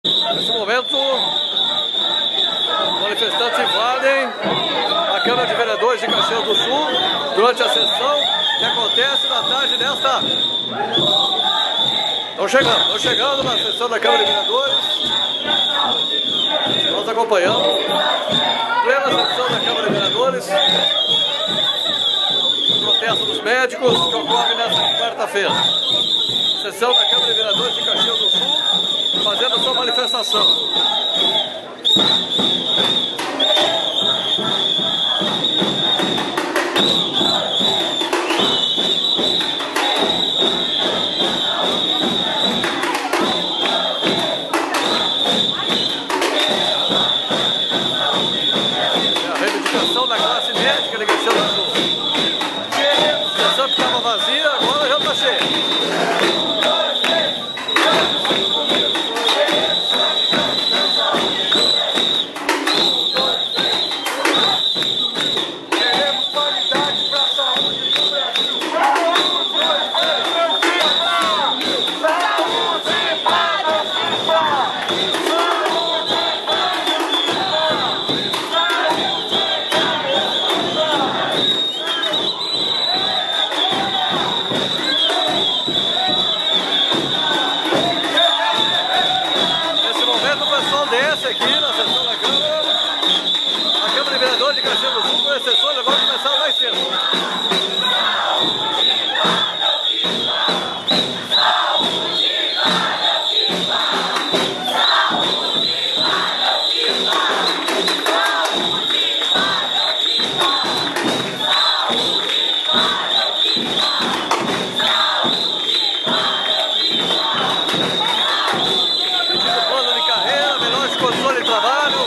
Nesse momento, os manifestantes invadem a Câmara de Vereadores de Caxias do Sul durante a sessão que acontece na tarde desta. Estão chegando na sessão da Câmara de Vereadores. Nós acompanhamos plena sessão da Câmara de Vereadores. O protesto dos médicos que ocorre nesta quarta-feira. Sessão da Câmara de Vereadores de Caxias do Sul fazendo sua manifestação. Da classe médica de Caxias do Sul. A sessão que estava vazia, agora já está cheia. Desce aqui na sessão da Câmara. A Câmara de Vereadores de Caxias do Sul, com exceções, agora começaram mais cedo. Condições de trabalho.